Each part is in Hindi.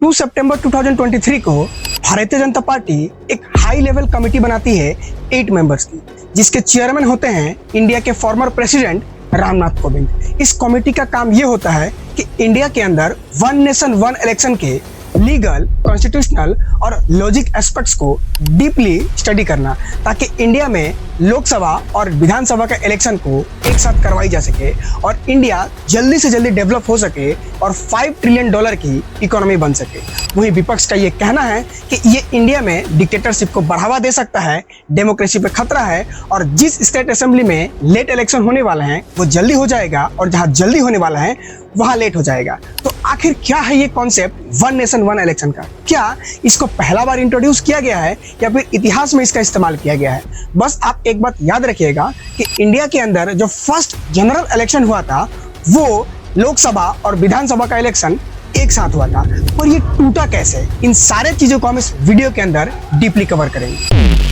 2 सितंबर 2023 को भारतीय जनता पार्टी एक हाई लेवल कमेटी बनाती है 8 मेंबर्स की, जिसके चेयरमैन होते हैं इंडिया के फॉर्मर प्रेसिडेंट रामनाथ कोविंद। इस कमेटी का काम ये होता है कि इंडिया के अंदर वन नेशन वन इलेक्शन के लीगल, कॉन्स्टिट्यूशनल और लॉजिक एस्पेक्ट्स को डीपली स्टडी करना, ताकि इंडिया में लोकसभा और विधानसभा का इलेक्शन को एक साथ करवाई जा सके और इंडिया जल्दी से जल्दी डेवलप हो सके और $5 ट्रिलियन की इकोनॉमी बन सके। वहीं विपक्ष का ये कहना है कि ये इंडिया में डिक्टेटरशिप को बढ़ावा दे सकता है, डेमोक्रेसी पे खतरा है और जिस स्टेट असेंबली में लेट इलेक्शन होने वाला है वो जल्दी हो जाएगा और जहां जल्दी होने वाला है वहां लेट हो जाएगा। तो आखिर क्या है ये concept one nation one election का? क्या इसको पहला बार इंट्रोड्यूस किया गया है या फिर इतिहास में इसका इस्तेमाल किया गया है? बस आप एक बात याद रखिएगा कि इंडिया के अंदर जो फर्स्ट जनरल इलेक्शन हुआ था वो लोकसभा और विधानसभा का इलेक्शन एक साथ हुआ था, और ये टूटा कैसे? इन सारे चीजों को हम इस वीडियो के अंदर डीपली कवर करेंगे।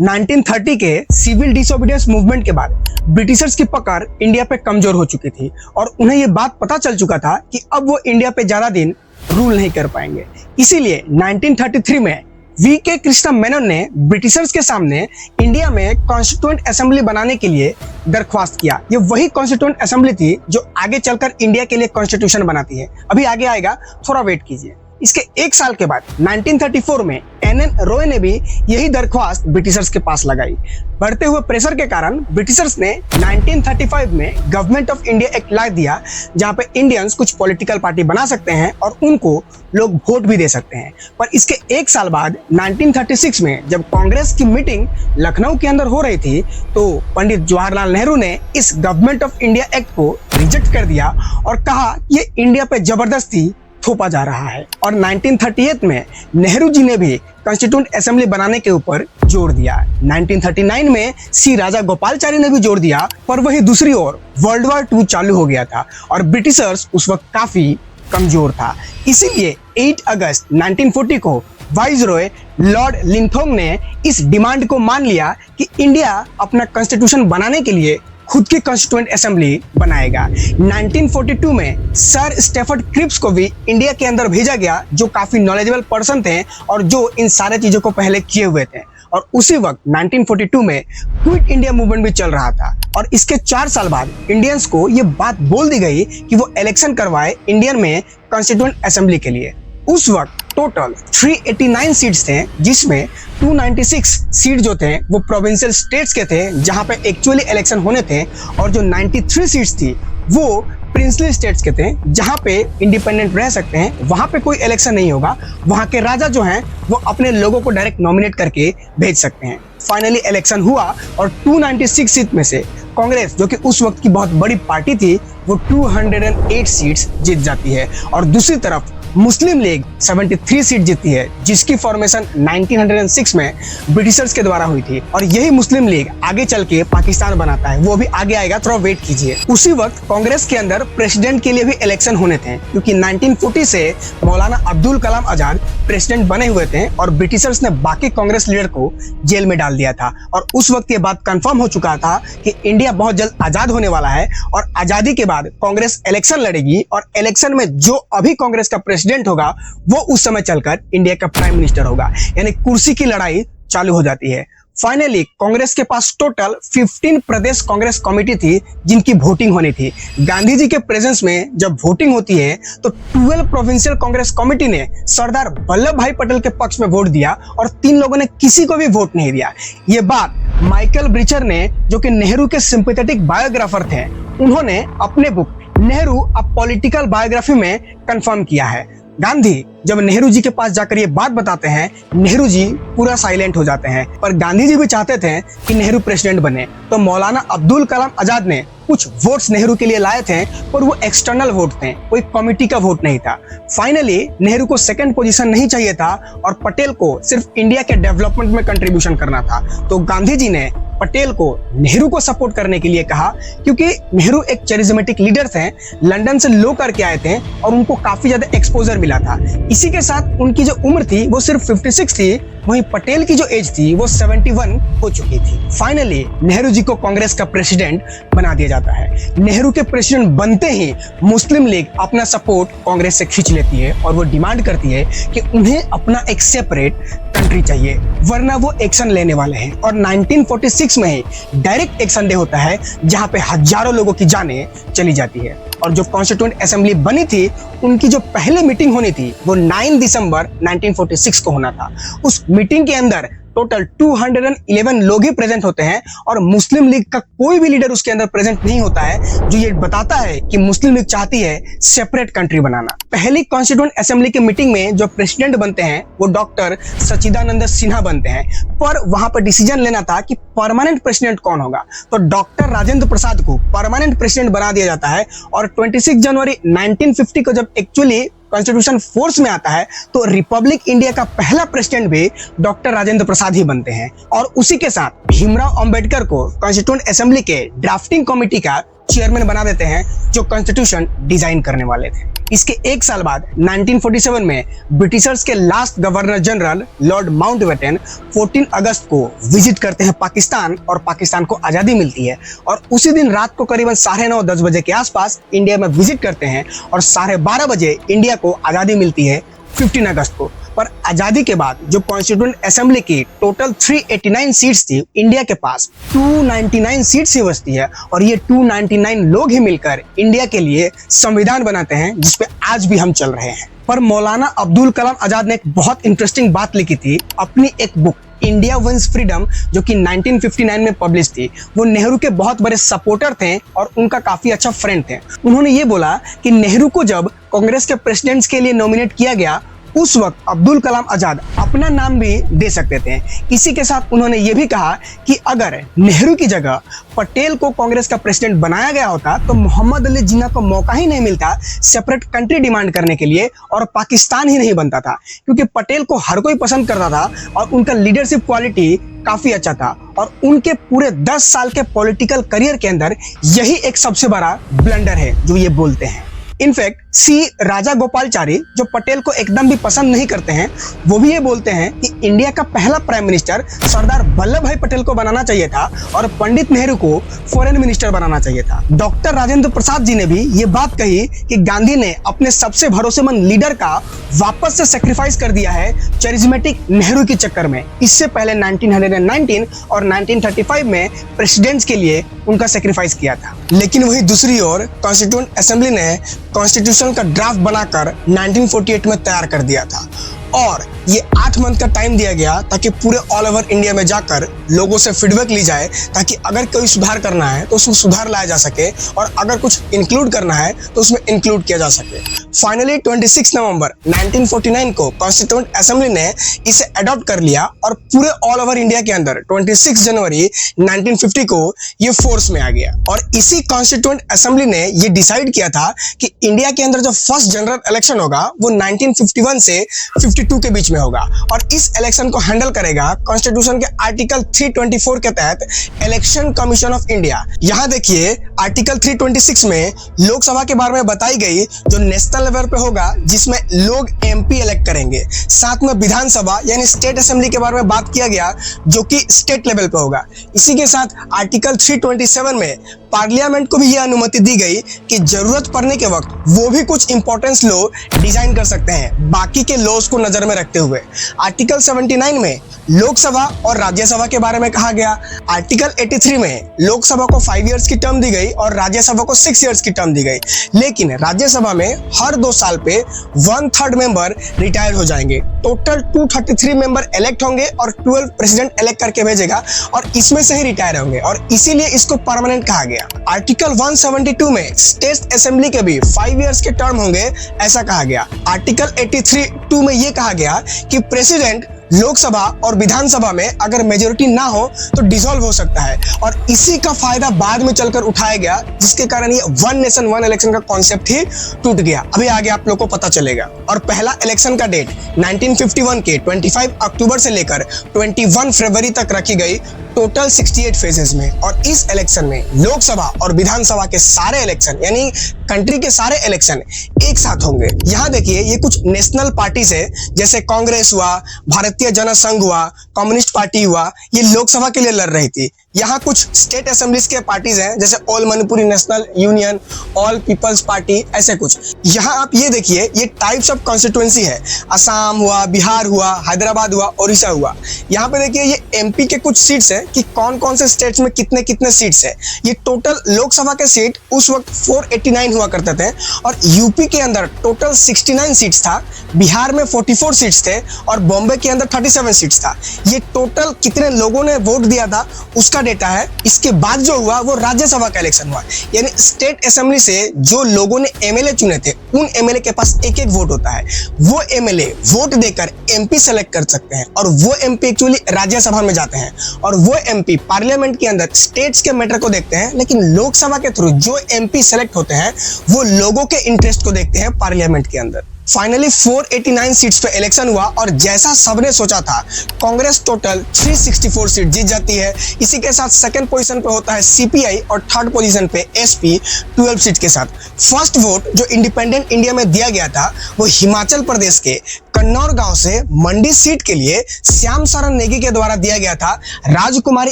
(1930) के सिविल डिसोबीडियंस मूवमेंट के बाद ब्रिटिशर्स की पकड़ इंडिया पे कमजोर हो चुकी थी और उन्हें ये बात पता चल चुका था कि अब वो इंडिया पे ज्यादा दिन रूल नहीं कर पाएंगे। इसीलिए 1933 में वी.के. कृष्णा मेनन ने ब्रिटिशर्स के सामने इंडिया में कॉन्स्टिट्यूएंट असेंबली बनाने के लिए दरख्वास्त किया। ये वही कॉन्स्टिट्यूएंट असेंबली थी जो आगे चलकर इंडिया के लिए कॉन्स्टिट्यूशन बनाती है। अभी आगे आएगा, थोड़ा वेट कीजिए। इसके एक साल के बाद 1934 में एन.एन. रॉय ने भी यही दरख्वास्त ब्रिटिशर्स के पास लगाई। बढ़ते हुए प्रेशर के कारण ब्रिटिशर्स ने 1935 में गवर्नमेंट ऑफ इंडिया एक्ट ला दिया, जहां पे इंडियंस कुछ पॉलिटिकल पार्टी बना सकते हैं और उनको लोग वोट भी दे सकते हैं। पर इसके एक साल बाद 1936 में जब कांग्रेस की मीटिंग लखनऊ के अंदर हो रही थी, तो पंडित जवाहरलाल नेहरू ने इस गवर्नमेंट ऑफ इंडिया एक्ट को रिजेक्ट कर दिया और कहा ये इंडिया पे जबरदस्ती थोपा जा रहा है। और 1938 में नेहरू जी ने भी कॉन्स्टिट्यूएंट असेंबली बनाने के ऊपर जोर दिया। 1939 में सी राजा गोपालचारी ने भी जोर दिया, पर वही दूसरी ओर वर्ल्ड वॉर 2 चालू हो गया था और ब्रिटिशर्स उस वक्त काफी कमजोर था। इसीलिए 8 अगस्त 1940 को वाइसरॉय लॉर्ड लिंथोंग ने इस डिमांड को मान लिया कि इंडिया अपना कॉन्स्टिट्यूशन बनाने के लिए खुद की कॉन्स्टिट्यूएंट असेंबली बनाएगा। 1942 में सर स्टेफर्ड क्रिप्स को भी इंडिया के अंदर भेजा गया, जो काफी नॉलेजेबल पर्सन थे और जो इन सारे चीजों को पहले किए हुए थे। और उसी वक्त 1942 में क्विट इंडिया मूवमेंट भी चल रहा था और इसके 4 साल बाद इंडियंस को ये बात बोल दी गई कि वो इलेक्शन करवाए इंडियन में कॉन्स्टिट्यूएंट असेंबली के लिए। उस वक्त टोटल 389 सीट्स थे, जिसमें 296 सीट जो थे वो प्रोविंशियल स्टेट्स के थे जहां पे एक्चुअली इलेक्शन होने थे, और जो 93 सीट्स थी वो प्रिंसली स्टेट्स के थे जहां पे इंडिपेंडेंट रह सकते हैं, वहां पे कोई इलेक्शन नहीं होगा, वहां के राजा जो हैं वो अपने लोगों को डायरेक्ट नॉमिनेट करके भेज सकते हैं। फाइनली इलेक्शन हुआ और 296 सीट में से कांग्रेस, जो कि उस वक्त की बहुत बड़ी पार्टी थी, वो 208 सीट्स जीत जाती है और दूसरी तरफ मुस्लिम लीग 73 सीट जीती है, जिसकी फॉर्मेशन 1906 में ब्रिटिशर्स के द्वारा हुई थी। और यही मुस्लिम लीग आगे चल के पाकिस्तान बनाता है, वो भी आगे आएगा, थोड़ा वेट कीजिए। उसी वक्त कांग्रेस के अंदर प्रेसिडेंट के लिए भी इलेक्शन होने थे, क्योंकि 1940 से मौलाना अब्दुल कलाम आजाद प्रेसिडेंट बने हुए थे और ब्रिटिशर्स ने बाकी कांग्रेस लीडर को जेल में डाल दिया था। और उस वक्त ये बात कंफर्म हो चुका था कि इंडिया बहुत जल्द आजाद होने वाला है और आजादी के बाद कांग्रेस इलेक्शन लड़ेगी और इलेक्शन में जो अभी कांग्रेस का प्रेसिडेंट होगा वो उस समय चलकर इंडिया का प्राइम मिनिस्टर होगा, यानी कुर्सी की लड़ाई चालू हो जाती है। फाइनली कांग्रेस के पास टोटल 15 प्रदेश कांग्रेस कमेटी थी जिनकी वोटिंग होनी थी। गांधी जी के प्रेजेंस में जब वोटिंग होती है तो 12 प्रोविंशियल कांग्रेस कमेटी ने सरदार वल्लभ भाई पटेल के पक्ष में वोट दिया और 3 लोगों ने किसी को भी वोट नहीं दिया। ये बात माइकल ब्रिचर ने, जो कि नेहरू के सिंपैथेटिक बायोग्राफर थे, उन्होंने अपने book Nehru a political biography में कंफर्म किया है। गांधी जब नेहरू जी के पास जाकर ये बात बताते हैं, नेहरू जी पूरा साइलेंट हो जाते हैं। पर गांधी जी भी चाहते थे कि नेहरू प्रेसिडेंट बने, तो मौलाना अब्दुल कलाम आजाद ने कुछ वोट्स नेहरू के लिए लाए थे, पर वो एक्सटर्नल वोट थे, कोई कमिटी का वोट नहीं था। फाइनली नेहरू को सेकंड पोजीशन नहीं चाहिए था और पटेल को सिर्फ इंडिया के डेवलपमेंट में कंट्रीब्यूशन करना था, तो गांधी जी ने पटेल को नेहरू को सपोर्ट करने के लिए कहा, क्योंकि नेहरू एक चैरिज्मेटिक लीडर थे, लंदन से लो करके आए थे और उनको काफी ज्यादा एक्सपोजर मिला था। इसी के साथ उनकी जो उम्र थी वो सिर्फ 56 थी, वहीं पटेल की जो एज थी वो 71 हो चुकी थी। फाइनली नेहरू जी को कांग्रेस का प्रेसिडेंट बना दिया जाता है। नेहरू के प्रेसिडेंट बनते ही मुस्लिम लीग अपना सपोर्ट कांग्रेस से खींच लेती है और वो डिमांड करती है कि उन्हें अपना एक सेपरेट कंट्री चाहिए, वरना वो एक्शन लेने वाले हैं। और 1946 में ही डायरेक्ट एक्शन डे होता है, जहां पे हजारों लोगों की जानें चली जाती है। और जो कॉन्स्टिट्यूएंट असेंबली बनी थी, उनकी जो पहले मीटिंग होनी थी वो 9 दिसंबर 1946 को होना था। उस मीटिंग के अंदर टोटल 211 लोग ही प्रेजेंट होते हैं और मुस्लिम लीग का कोई भी लीडर उसके अंदर प्रेजेंट नहीं होता है, जो ये बताता है कि मुस्लिम लीग चाहती है सेपरेट कंट्री बनाना। पहली कॉन्स्टिट्यूएंट असेंबली के मीटिंग में जो प्रेसिडेंट बनते हैं वो डॉक्टर सच्चिदानंद सिन्हा बनते हैं, पर वहां पर डिसीजन लेना था कि परमानेंट प्रेसिडेंट कौन होगा। तो डॉक्टर राजेंद्र प्रसाद को परमानेंट प्रेसिडेंट बना दिया जाता है और 26 जनवरी 1950 को जब एक्चुअली कॉन्स्टिट्यूशन फोर्स में आता है तो रिपब्लिक इंडिया का पहला प्रेसिडेंट भी डॉक्टर राजेंद्र प्रसाद ही बनते हैं। और उसी के साथ भीमराव अंबेडकर को कॉन्स्टिट्यूएंट असेंबली के ड्राफ्टिंग कमेटी का चेयरमैन बना देते हैं, जो कॉन्स्टिट्यूशन डिजाइन करने वाले थे। इसके एक साल बाद 1947 में ब्रिटिशर्स के last governor general Lord Mountbatten 14 अगस्त को विजिट करते हैं पाकिस्तान और पाकिस्तान को आज़ादी मिलती है। और उसी दिन रात को करीबन 9:30-10 बजे के आसपास इंडिया में विजिट करते हैं और 12:30 बजे इंडिया को आज़ादी मिलती है 15 अगस्त को। पर आजादी के बाद जो कॉन्स्टिट्यूएंट असेंबली की टोटल 389 सीट्स थी, इंडिया के पास 299 सीट्स ही बचती है और ये 299 लोग ही मिलकर इंडिया के लिए संविधान बनाते हैं, जिसपे आज भी हम चल रहे हैं। पर मौलाना अब्दुल कलाम आजाद ने एक बहुत इंटरेस्टिंग बात लिखी थी अपनी एक बुक इंडिया विंस फ्रीडम, जो कि 1959 में पब्लिश थी। वो नेहरू के बहुत बड़े सपोर्टर थे और उनका काफी अच्छा फ्रेंड थे। उन्होंने ये बोला कि नेहरू को जब कांग्रेस के प्रेसिडेंट्स के लिए नॉमिनेट किया गया, उस वक्त अब्दुल कलाम आजाद अपना नाम भी दे सकते थे। इसी के साथ उन्होंने ये भी कहा कि अगर नेहरू की जगह पटेल को कांग्रेस का प्रेसिडेंट बनाया गया होता तो मोहम्मद अली जिन्ना को मौका ही नहीं मिलता सेपरेट कंट्री डिमांड करने के लिए और पाकिस्तान ही नहीं बनता था, क्योंकि पटेल को हर कोई पसंद करता था और उनका लीडरशिप क्वालिटी काफी अच्छा था। और उनके पूरे 10 साल के पॉलिटिकल करियर के अंदर यही एक सबसे बड़ा ब्लंडर है जो ये बोलते हैं। इनफैक्ट सी राजा गोपालचारी, जो पटेल को एकदम भी पसंद नहीं करते हैं, वो भी ये बोलते हैं कि इंडिया का पहला प्राइम मिनिस्टर सरदार वल्लभ भाई पटेल को बनाना चाहिए था और पंडित नेहरू को फॉरेन मिनिस्टर बनाना चाहिए था। डॉक्टर राजेंद्र प्रसाद जी ने भी ये बात कही कि गांधी ने अपने सबसे भरोसेमंद लीडर का वापस से सेक्रीफाइस कर दिया है चरिज्मेटिक नेहरू के चक्कर में। इससे पहले 1919 और 1935 में प्रेसिडेंट्स के लिए उनका सेक्रीफाइस किया था। लेकिन वही दूसरी ओर कॉन्स्टिट्यूएंट असेंबली ने कॉन्स्टिट्यूशन का ड्राफ्ट बनाकर 1948 में तैयार कर दिया था और ये 8 मंथ का टाइम दिया गया ताकि पूरे ऑल ओवर इंडिया में जाकर लोगों से फीडबैक ली जाए, ताकि अगर कोई सुधार करना है तो उसमें सुधार लाया जा सके और अगर कुछ इंक्लूड करना है तो उसमें इंक्लूड किया जा सके। फाइनली 26 नवंबर 1949 को कॉन्स्टिट्यूएंट असेंबली ने इसे अडॉप्ट कर लिया और पूरे ऑल ओवर इंडिया के अंदर 26 जनवरी 1950 को ये फोर्स में आ गया। और इसी कॉन्स्टिट्यूएंट असेंबली ने ये डिसाइड किया था कि इंडिया के अंदर जो फर्स्ट जनरल इलेक्शन होगा वो 1951 से 52 के बीच में होगा और इस इलेक्शन को हैंडल करेगा कॉन्स्टिट्यूशन के आर्टिकल 324 के तहत इलेक्शन कमीशन ऑफ इंडिया। यहाँ देखिए आर्टिकल 326 में लोकसभा के बारे में बताई गई जो नेशनल लेवल पे होगा, जिसमें लोग एमपी इलेक्ट करेंगे। साथ में विधानसभा यानी स्टेट असेंबली के बारे में बात किया गया जो कि स्टेट लेवल पे होगा। इसी के साथ आर्टिकल 327 में पार्लियामेंट को भी यह अनुमति दी गई कि जरूरत पड़ने के वक्त वो भी कुछ इंपॉर्टेंस लॉ डिजाइन कर सकते हैं बाकी के लॉज को नजर में रखते हुए। आर्टिकल 79 में लोकसभा और राज्यसभा के बारे में कहा गया। आर्टिकल 83 में लोकसभा को 5 इयर्स की टर्म दी गई और राज्यसभा को 6 इयर्स की टर्म दी गई, लेकिन राज्यसभा में हर 2 साल पे 1/3 मेंबर रिटायर हो जाएंगे। टोटल 233 मेंबर इलेक्ट होंगे और 12 प्रेसिडेंट इलेक्ट करके भेजेगा और इसमें से ही रिटायर होंगे और इसीलिए इसको परमानेंट कहा गया। आर्टिकल 172 में स्टेट असेंबली के भी 5 इयर्स के टर्म होंगे, ऐसा कहा गया। आर्टिकल 83(2) में यह कहा गया कि प्रेसिडेंट लोकसभा और विधानसभा में अगर मेजोरिटी ना हो तो डिसॉल्व हो सकता है और इसी का फायदा बाद में चलकर उठाया गया, जिसके कारण ये 1 नेशन 1 इलेक्शन का कॉन्सेप्ट ही टूट गया। अभी आगे आप लोगों को पता चलेगा। और पहला इलेक्शन का डेट 1951 के 25 अक्टूबर से लेकर 21 फरवरी तक रखी गई टोटल 68 फेजेस में, और इस इलेक्शन में लोकसभा और विधानसभा के सारे इलेक्शन यानी कंट्री के सारे इलेक्शन एक साथ होंगे। यहाँ देखिए ये कुछ नेशनल पार्टीज है, जैसे कांग्रेस हुआ, भारतीय जनसंघ हुआ, कम्युनिस्ट पार्टी हुआ, ये लोकसभा के लिए लड़ रही थी। यहाँ कुछ स्टेट असेंबलीज के पार्टीज हैं, जैसे all Manipuri national union, all peoples party, ऐसे कुछ। यहाँ आप ये देखिए ये टाइप्स ऑफ कॉन्स्टिट्यूएंसी है, असम हुआ, बिहार हुआ, हैदराबाद हुआ, ओडिशा हुआ। यहाँ पे देखिए ये एमपी के कुछ सीट्स है कि कौन कौन से स्टेट्स में कितने कितने सीट्स है। ये टोटल लोकसभा के सीट उस वक्त 489 हुआ करते थे, और यूपी के अंदर टोटल 69 सीट्स था, बिहार में 44 सीट्स थे, और बॉम्बे के अंदर 37 सीट्स था। ये टोटल कितने लोगों ने वोट दिया था उसका डेटा है। इसके बाद जो हुआ वो राज्यसभा का इलेक्शन हुआ, यानी स्टेट असेंबली से जो लोगों ने एमएलए चुने थे उन एमएलए के पास एक एक वोट होता है। वो एमएलए वोट देकर एमपी सेलेक्ट कर सकते हैं, और वो एमपी एक्चुअली राज्यसभा में जाते हैं, और वो एमपी पार्लियामेंट के अंदर स्टेट्स के मैटर को देखते हैं। लेकिन लोकसभा के थ्रू जो एमपी सेलेक्ट होते हैं वो लोगों के इंटरेस्ट को देखते हैं पार्लियामेंट के अंदर। फाइनली 489 सीट्स पे इलेक्शन हुआ, और जैसा सबने सोचा था कांग्रेस टोटल 364 सीट जीत जाती है। इसी के साथ सेकंड पोजीशन पे होता है सीपीआई, और थर्ड पोजीशन पे एसपी 12 सीट के साथ। फर्स्ट वोट जो इंडिपेंडेंट इंडिया में दिया गया था वो हिमाचल प्रदेश के कन्नौर गांव से मंडी सीट के लिए श्याम शरण नेगी के द्वारा दिया गया था राजकुमारी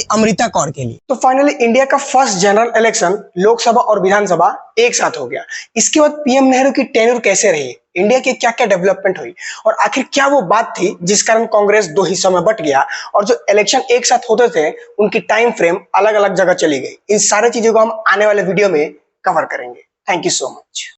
अमृता कौर के लिए। तो फाइनली इंडिया का फर्स्ट जनरल इलेक्शन लोकसभा और विधानसभा एक साथ हो गया। इसके बाद पीएम नेहरू की टेन्योर कैसे रही, इंडिया की क्या क्या डेवलपमेंट हुई, और आखिर क्या वो बात थी जिस कारण कांग्रेस दो हिस्सों में बट गया, और जो इलेक्शन एक साथ होते थे उनकी टाइम फ्रेम अलग अलग जगह चली गई। इन सारी चीजों को हम आने वाले वीडियो में कवर करेंगे। Thank you so much.